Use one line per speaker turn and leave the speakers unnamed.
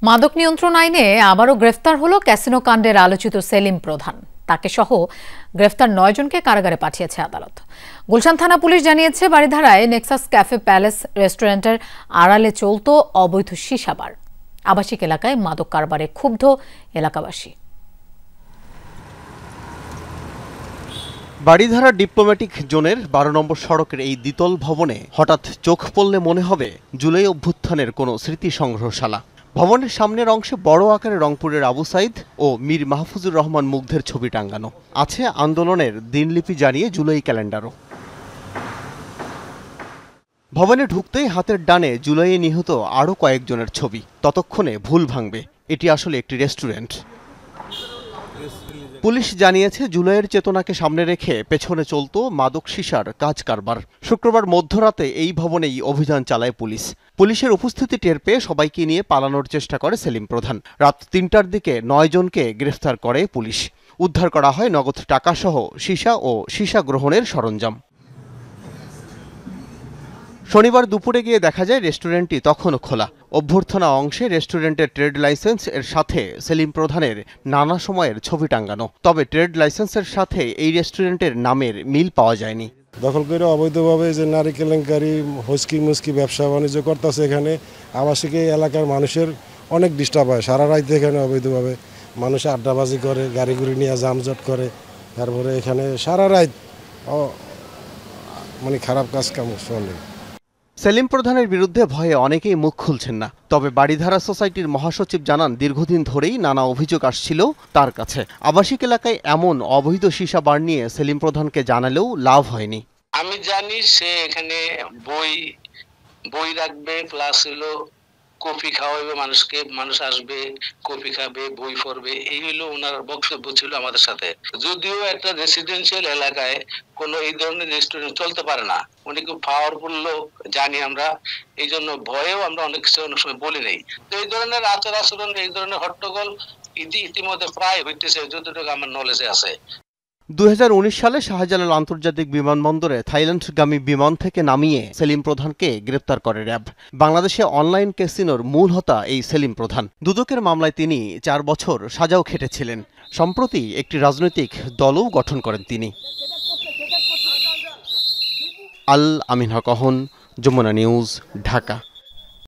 মাদক নিয়ন্ত্রণ আইনে আবারও গ্রেফতার হলো ক্যাসিনো কাণ্ডের আলোচিত সেলিম প্রধান। তাকে সহ গ্রেফতার 9 জনকে কারাগারে পাঠিয়েছে আদালত। গুলশান থানা পুলিশ জানিয়েছে, বারিধারায় নেক্সাস ক্যাফে প্যালেস রেস্টুরেন্টের আড়ালে চলত অবৈধ সীসা বার। আবাসিক এলাকায় মাদক কারবারে ক্ষুব্ধ এলাকাবাসী।
বারিধারা ডিপ্লোম্যাটিক জোনের 12 নম্বর সড়কের এই দ্বিতল ভবনে হঠাৎ চোখ পড়লে মনে হবে জুলাই অভ্যুত্থানের কোনো স্মৃতি সংগ্রহশালা। ভবনের সামনের অংশে বড় আকারে রংপুরের আবু সাইদ ও মীর মাহফুজুর রহমান মুগ্ধের ছবি টাঙ্গানো আছে। আন্দোলনের দিনলিপি জানিয়ে জুলাই ক্যালেন্ডারও। ভবনে ঢুকতেই হাতের ডানে জুলাইয়ে নিহত আরও কয়েকজনের ছবি। ততক্ষণে ভুল ভাঙবে, এটি আসলে একটি রেস্টুরেন্ট। পুলিশ জানিয়েছে, জুলাইয়ের চেতনাকে সামনে রেখে পেছনে চলত মাদক সীসার কাজ কারবার। শুক্রবার মধ্যরাতে এই ভবনেই অভিযান চালায় পুলিশ। পুলিশের উপস্থিতি টের পেয়ে সবাইকে নিয়ে পালানোর চেষ্টা করে সেলিম প্রধান। রাত 3টার দিকে 9 জনকে গ্রেফতার করে পুলিশ। উদ্ধার করা হয় নগদ টাকাসহ সীসা ও সীসা গ্রহণের সরঞ্জাম। শনিবার দুপুরে গিয়ে দেখা যায় রেস্টুরেন্টটি তখনও খোলা। অভ্যর্থনা অংশে রেস্টুরেন্টের ট্রেড লাইসেন্স এর সাথে সেলিম প্রধানের নানা সময়ের ছবি টাঙ্গানো। তবে ট্রেড লাইসেন্সের সাথে এই রেস্টুরেন্টের নামের মিল পাওয়া যায়নি।
দখল করে অবৈধভাবে যে নারী কেলেঙ্কারি হস্কি মুস্কি ব্যবসা বাণিজ্য করতেছে, এখানে আবাসিক এলাকার মানুষের অনেক ডিস্টার্ব হয়। সারা রাত এখানে অবৈধভাবে মানুষ আড্ডাবাজি করে, গাড়ি গুড়ি নিয়ে যানজট করে। তারপরে এখানে সারা রাত মানে খারাপ কাজ কাম চলে।
সেলিম প্রধানের বিরুদ্ধে ভয়ে অনেকেই মুখ খুলছেন না। তবে বারিধারা সোসাইটির মহাসচিব জানান, দীর্ঘদিন ধরেই নানা অভিযোগ আসছিল তার কাছে। আবাসিক এলাকায় এমন অবৈধ সীসা বার নিয়ে সেলিম প্রধানকে জানালেও লাভ হয়নি।
আমি জানি সে এখানে বই রাখবে, প্লাস হলো কফি খাওয়াবে মানুষকে, মানুষ আসবে কফি খাবে, বই পড়বে, এই হলো ওনার বক্তব্য ছিল আমাদের সাথে। যদিও একটা রেসিডেন্সিয়াল এলাকায় কোনো এই ধরনের রেস্টুরেন্ট চলতে পারে না, উনি খুব পাওয়ারফুল লোক জানি আমরা, এই জন্য ভয়েও আমরা অনেক সময় বলি নেই। তো এই ধরনের আচরণ, এই ধরনের হট্টগোল ইতিমধ্যে প্রায় হইতেছে, যতটুকু আমার নলেজে আছে।
2019 সালে শাহজালাল আন্তর্জাতিক বিমানবন্দরে থাইল্যান্ডগামী বিমান থেকে নামিয়ে সেলিম প্রধানকে গ্রেপ্তার করে র্যাব। বাংলাদেশে অনলাইন ক্যাসিনোর মূল হোতা এই সেলিম প্রধান। দুদকের মামলায় তিনি 4 বছর সাজাও খেটেছিলেন। সম্প্রতি একটি রাজনৈতিক দলও গঠন করেন তিনি। আল আমিন হক অহন, যমুনা নিউজ, ঢাকা।